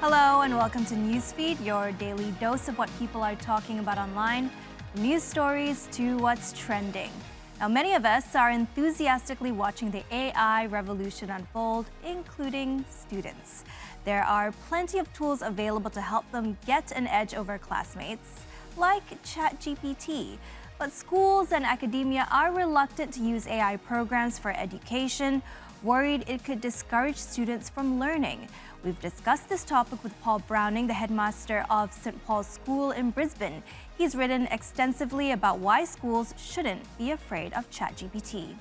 Hello and welcome to Newsfeed, your daily dose of what people are talking about online, from news stories to what's trending. Now, many of us are enthusiastically watching the AI revolution unfold, including students. There are plenty of tools available to help them get an edge over classmates, like Chatgpt. But schools and academia are reluctant to use AI programs for education, worried it could discourage students from learning. We've discussed this topic with Paul Browning, the headmaster of St. Paul's School in Brisbane. He's written extensively about why schools shouldn't be afraid of ChatGPT.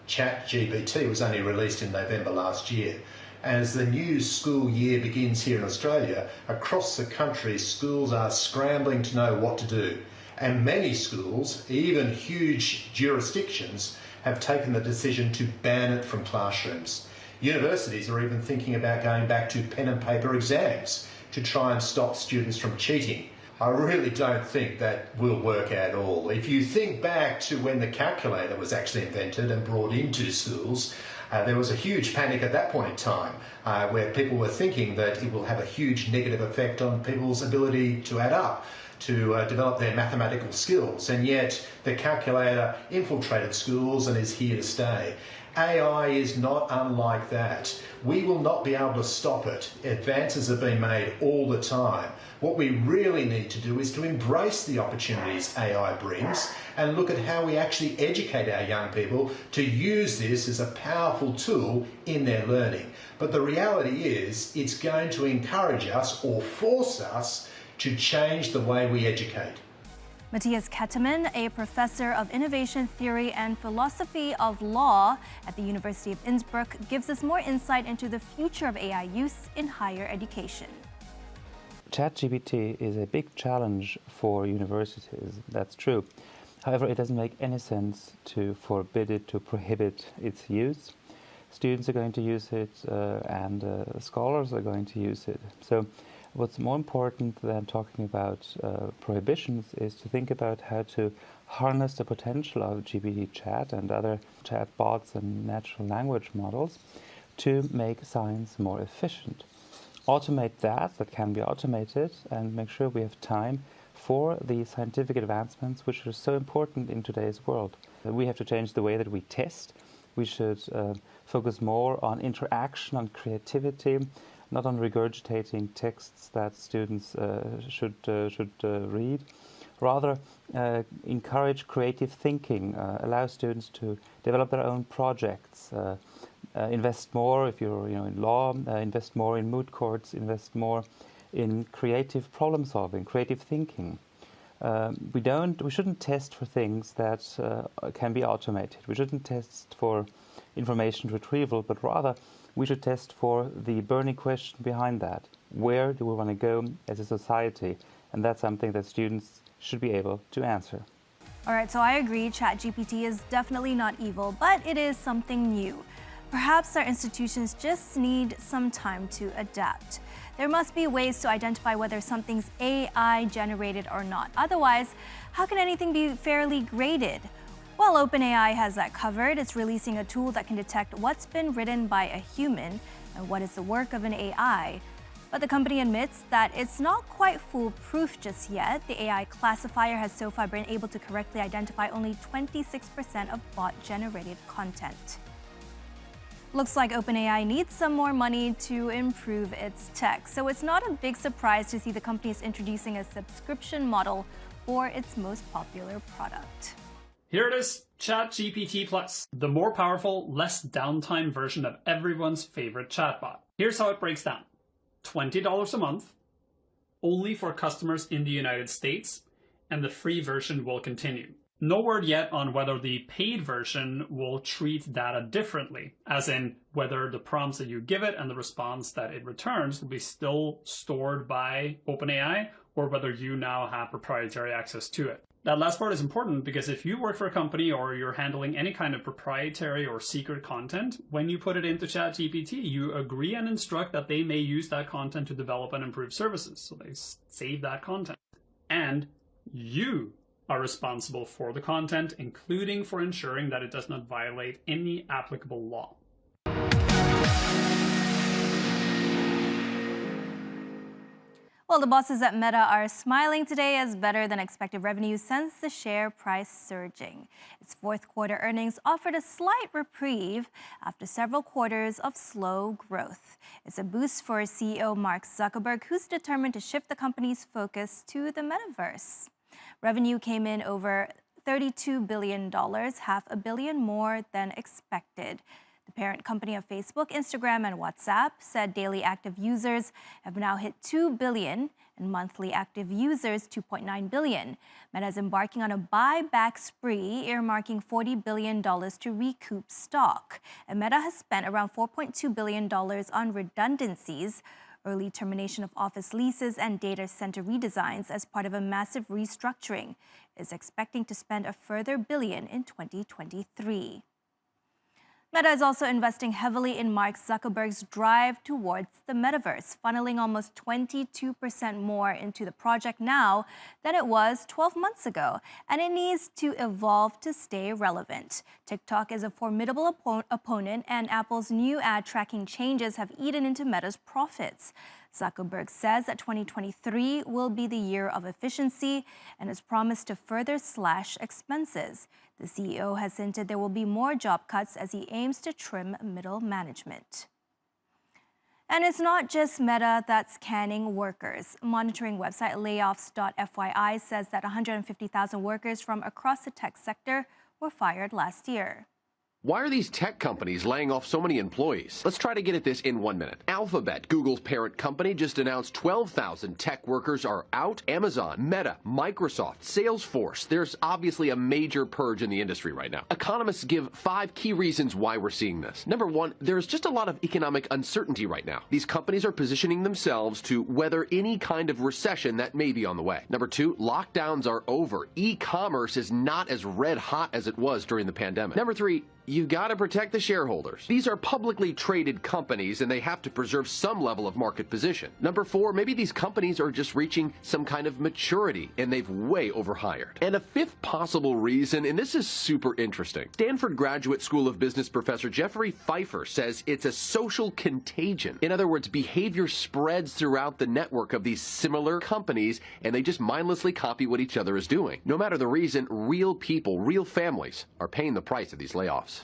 Chatgpt was only released in November last year. As the new school year begins here in Australia, across the country, schools are scrambling to know what to do. And many schools, even huge jurisdictions, have taken the decision to ban it from classrooms. Universities are even thinking about going back to pen and paper exams to try and stop students from cheating. I really don't think that will work at all. If you think back to when the calculator was actually invented and brought into schools, there was a huge panic at that point in time where people were thinking that it will have a huge negative effect on people's ability to add up, to develop their mathematical skills, and yet the calculator infiltrated schools and is here to stay. AI is not unlike that. We will not be able to stop it. Advances are being made all the time. What we really need to do is to embrace the opportunities AI brings and look at how we actually educate our young people to use this as a powerful tool in their learning. But the reality is it's going to encourage us or force us to change the way we educate. Matthias Kettemann, a professor of innovation theory and philosophy of law at the University of Innsbruck, gives us more insight into the future of AI use in higher education. ChatGPT is a big challenge for universities, that's true. However, it doesn't make any sense to forbid it, to prohibit its use. Students are going to use it and scholars are going to use it. So what's more important than talking about prohibitions is to think about how to harness the potential of GPT chat and other chatbots and natural language models to make science more efficient. Automate that can be automated, and make sure we have time for the scientific advancements which are so important in today's world. We have to change the way that we test. We should focus more on interaction, on creativity, not on regurgitating texts that students should read. Rather, encourage creative thinking, allow students to develop their own projects, invest more, if you're in law, invest more in moot courts, invest more in creative problem solving, creative thinking. We shouldn't test for things that can be automated. We shouldn't test for information retrieval, but rather we should test for the burning question behind that. Where do we want to go as a society? And that's something that students should be able to answer. All right, so I agree, ChatGPT is definitely not evil, but it is something new. Perhaps our institutions just need some time to adapt. There must be ways to identify whether something's AI generated or not. Otherwise, how can anything be fairly graded? Well, OpenAI has that covered. It's releasing a tool that can detect what's been written by a human and what is the work of an AI. But the company admits that it's not quite foolproof just yet. The AI classifier has so far been able to correctly identify only 26% of bot-generated content. Looks like OpenAI needs some more money to improve its tech. So it's not a big surprise to see the company is introducing a subscription model for its most popular product. Here it is, ChatGPT Plus, the more powerful, less downtime version of everyone's favorite chatbot. Here's how it breaks down. $20 a month, only for customers in the United States, and the free version will continue. No word yet on whether the paid version will treat data differently, as in whether the prompts that you give it and the response that it returns will be still stored by OpenAI, or whether you now have proprietary access to it. That last part is important because if you work for a company or you're handling any kind of proprietary or secret content, when you put it into ChatGPT, you agree and instruct that they may use that content to develop and improve services. So they save that content. And you are responsible for the content, including for ensuring that it does not violate any applicable law. Well, the bosses at Meta are smiling today as better than expected revenue sends the share price surging. Its fourth quarter earnings offered a slight reprieve after several quarters of slow growth. It's a boost for CEO Mark Zuckerberg, who's determined to shift the company's focus to the metaverse. Revenue came in over $32 billion, $500 million more than expected. The parent company of Facebook, Instagram, and WhatsApp said daily active users have now hit 2 billion and monthly active users 2.9 billion. Meta is embarking on a buyback spree, earmarking $40 billion to recoup stock. And Meta has spent around $4.2 billion on redundancies, early termination of office leases, and data center redesigns as part of a massive restructuring. It is expecting to spend a further billion in 2023. Meta is also investing heavily in Mark Zuckerberg's drive towards the metaverse, funneling almost 22% more into the project now than it was 12 months ago, and it needs to evolve to stay relevant. TikTok is a formidable opponent, and Apple's new ad tracking changes have eaten into Meta's profits. Zuckerberg says that 2023 will be the year of efficiency and has promised to further slash expenses. The CEO has hinted there will be more job cuts as he aims to trim middle management. And it's not just Meta that's canning workers. Monitoring website layoffs.fyi says that 150,000 workers from across the tech sector were fired last year. Why are these tech companies laying off so many employees? Let's try to get at this in 1 minute. Alphabet, Google's parent company, just announced 12,000 tech workers are out. Amazon, Meta, Microsoft, Salesforce. There's obviously a major purge in the industry right now. Economists give 5 key reasons why we're seeing this. Number 1, there's just a lot of economic uncertainty right now. These companies are positioning themselves to weather any kind of recession that may be on the way. Number 2, lockdowns are over. E-commerce is not as red hot as it was during the pandemic. Number 3, you got to protect the shareholders. These are publicly traded companies and they have to preserve some level of market position. Number 4, maybe these companies are just reaching some kind of maturity and they've way overhired. And a 5th possible reason, and this is super interesting, Stanford Graduate School of Business professor Jeffrey Pfeiffer says it's a social contagion. In other words, behavior spreads throughout the network of these similar companies and they just mindlessly copy what each other is doing. No matter the reason, real people, real families are paying the price of these layoffs.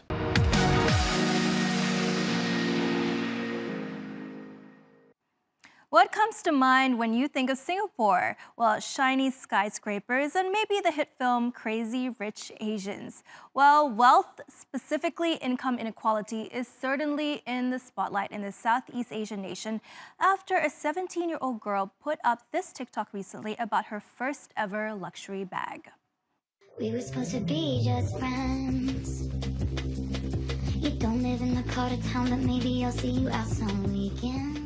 What comes to mind when you think of Singapore? Well, shiny skyscrapers and maybe the hit film Crazy Rich Asians. Well, wealth, specifically income inequality, is certainly in the spotlight in the Southeast Asian nation after a 17-year-old girl put up this TikTok recently about her first ever luxury bag. We were supposed to be just friends. You don't live in the part of town, but maybe I'll see you out some weekend.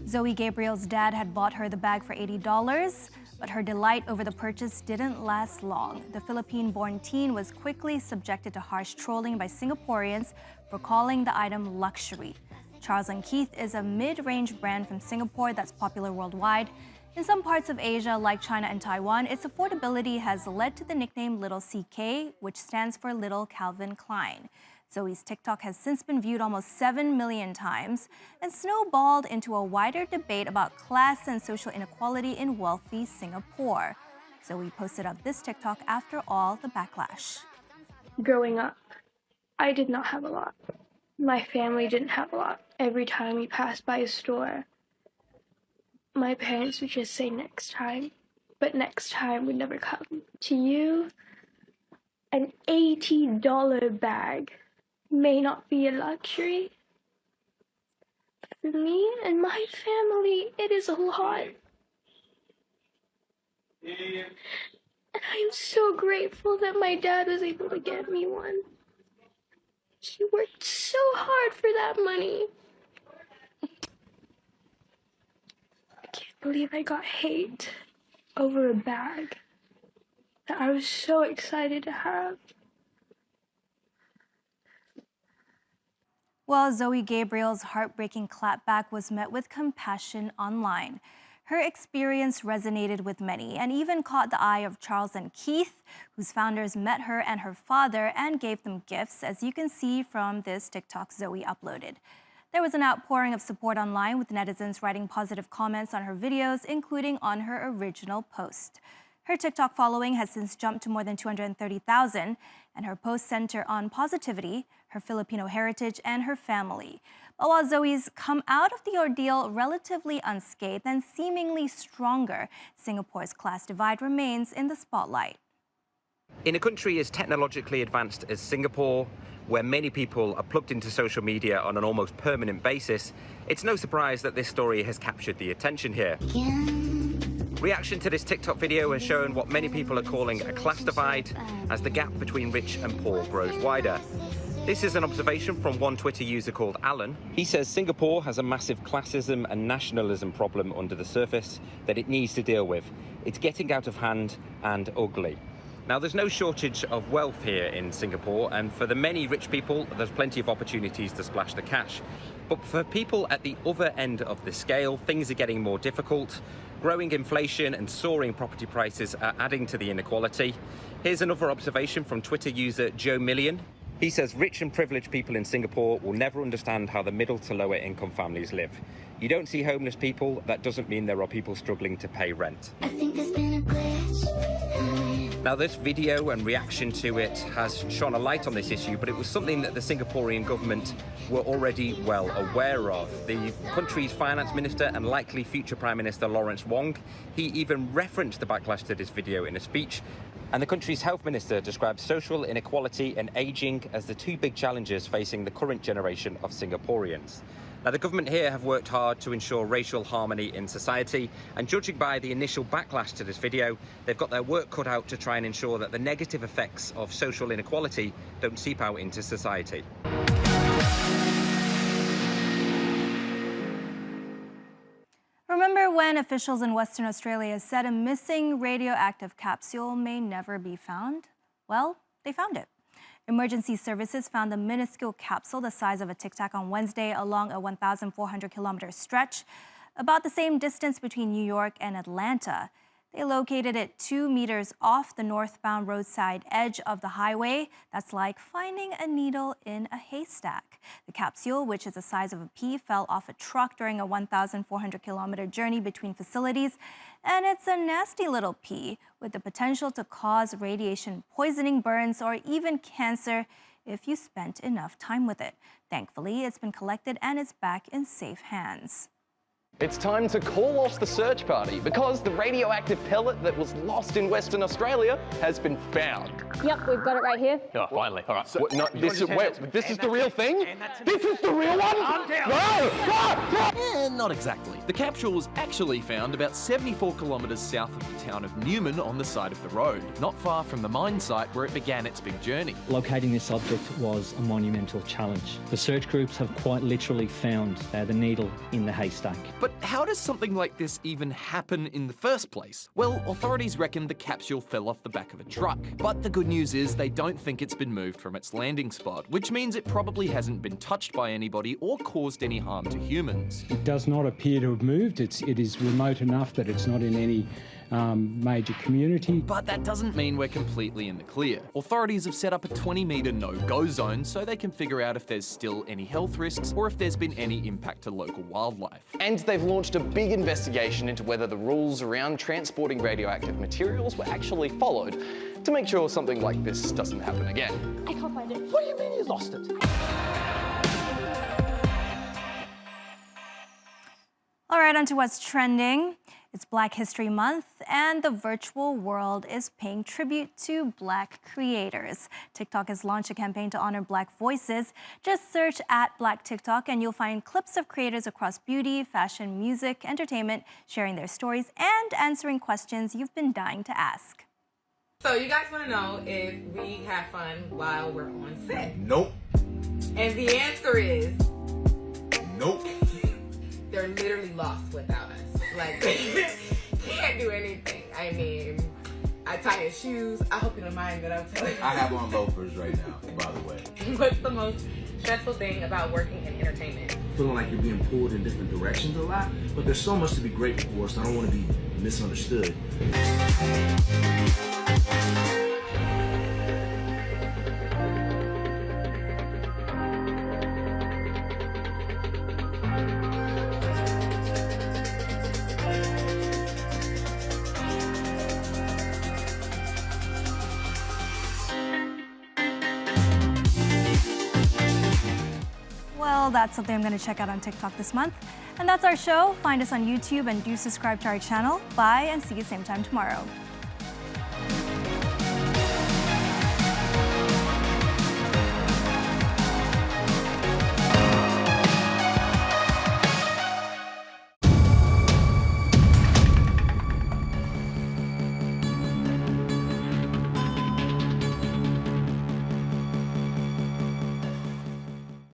Zoe Gabriel's dad had bought her the bag for $80, but her delight over the purchase didn't last long. The Philippine-born teen was quickly subjected to harsh trolling by Singaporeans for calling the item luxury. Charles & Keith is a mid-range brand from Singapore that's popular worldwide. In some parts of Asia, like China and Taiwan, its affordability has led to the nickname Little CK, which stands for Little Calvin Klein. Zoe's TikTok has since been viewed almost 7 million times and snowballed into a wider debate about class and social inequality in wealthy Singapore. Zoe posted up this TikTok after all the backlash. Growing up, I did not have a lot. My family didn't have a lot. Every time we passed by a store, my parents would just say next time, but next time would never come. To you, an $80 bag may not be a luxury. For me and my family, it is a lot. And I am so grateful that my dad was able to get me one. He worked so hard for that money. I can't believe I got hate over a bag that I was so excited to have. Well, Zoe Gabriel's heartbreaking clapback was met with compassion online. Her experience resonated with many and even caught the eye of Charles & Keith, whose founders met her and her father and gave them gifts, as you can see from this TikTok Zoe uploaded. There was an outpouring of support online, with netizens writing positive comments on her videos, including on her original post. Her TikTok following has since jumped to more than 230,000, and her posts center on positivity, her Filipino heritage, and her family. But while Zoe's come out of the ordeal relatively unscathed and seemingly stronger, Singapore's class divide remains in the spotlight. In a country as technologically advanced as Singapore, where many people are plugged into social media on an almost permanent basis, it's no surprise that this story has captured the attention here. Reaction to this TikTok video has shown what many people are calling a class divide, as the gap between rich and poor grows wider. This is an observation from one Twitter user called Alan. He says Singapore has a massive classism and nationalism problem under the surface that it needs to deal with. It's getting out of hand and ugly. Now, there's no shortage of wealth here in Singapore, and for the many rich people, there's plenty of opportunities to splash the cash. But for people at the other end of the scale, things are getting more difficult. Growing inflation and soaring property prices are adding to the inequality. Here's another observation from Twitter user Joe Million. He says rich and privileged people in Singapore will never understand how the middle to lower income families live. You don't see homeless people, that doesn't mean there are people struggling to pay rent. I think there's been a glitch. Now, this video and reaction to it has shone a light on this issue, but it was something that the Singaporean government were already well aware of. The country's finance minister and likely future Prime Minister Lawrence Wong, he even referenced the backlash to this video in a speech. And the country's health minister described social inequality and ageing as the two big challenges facing the current generation of Singaporeans. Now, the government here have worked hard to ensure racial harmony in society, and judging by the initial backlash to this video, they've got their work cut out to try and ensure that the negative effects of social inequality don't seep out into society. Remember when officials in Western Australia said a missing radioactive capsule may never be found? Well, they found it. Emergency services found a minuscule capsule the size of a Tic Tac on Wednesday along a 1,400-kilometer stretch, about the same distance between New York and Atlanta. They located it 2 meters off the northbound roadside edge of the highway. That's like finding a needle in a haystack. The capsule, which is the size of a pea, fell off a truck during a 1,400-kilometer journey between facilities. And it's a nasty little pea with the potential to cause radiation poisoning, burns, or even cancer if you spent enough time with it. Thankfully, it's been collected and it's back in safe hands. It's time to call off the search party because the radioactive pellet that was lost in Western Australia has been found. Yep, we've got it right here. Oh, finally. All right. So, this is the real thing? This is the real one? No! Not exactly. The capsule was actually found about 74 kilometres south of the town of Newman on the side of the road, not far from the mine site where it began its big journey. Locating this object was a monumental challenge. The search groups have quite literally found the needle in the haystack. But how does something like this even happen in the first place? Well, authorities reckon the capsule fell off the back of a truck. But the good news is they don't think it's been moved from its landing spot, which means it probably hasn't been touched by anybody or caused any harm to humans. It does not appear to have moved. It is remote enough that it's not in any major community. But that doesn't mean we're completely in the clear. Authorities have set up a 20-metre no-go zone so they can figure out if there's still any health risks or if there's been any impact to local wildlife. And they've launched a big investigation into whether the rules around transporting radioactive materials were actually followed to make sure something like this doesn't happen again. I can't find it. What do you mean you lost it? All right, on to what's trending. It's Black History Month, and the virtual world is paying tribute to Black creators. TikTok has launched a campaign to honor Black voices. Just search @BlackTikTok, and you'll find clips of creators across beauty, fashion, music, entertainment, sharing their stories and answering questions you've been dying to ask. So you guys want to know if we have fun while we're on set? Nope. And the answer is nope. They're literally lost without us. Like, can't do anything. I mean, I tie his shoes. I hope you don't mind that I'm telling you. I have on loafers right now, by the way. What's the most stressful thing about working in entertainment? Feeling like you're being pulled in different directions a lot, but there's so much to be grateful for, so I don't want to be misunderstood. Well, that's something I'm going to check out on TikTok this month. And that's our show. Find us on YouTube and do subscribe to our channel. Bye and see you same time tomorrow.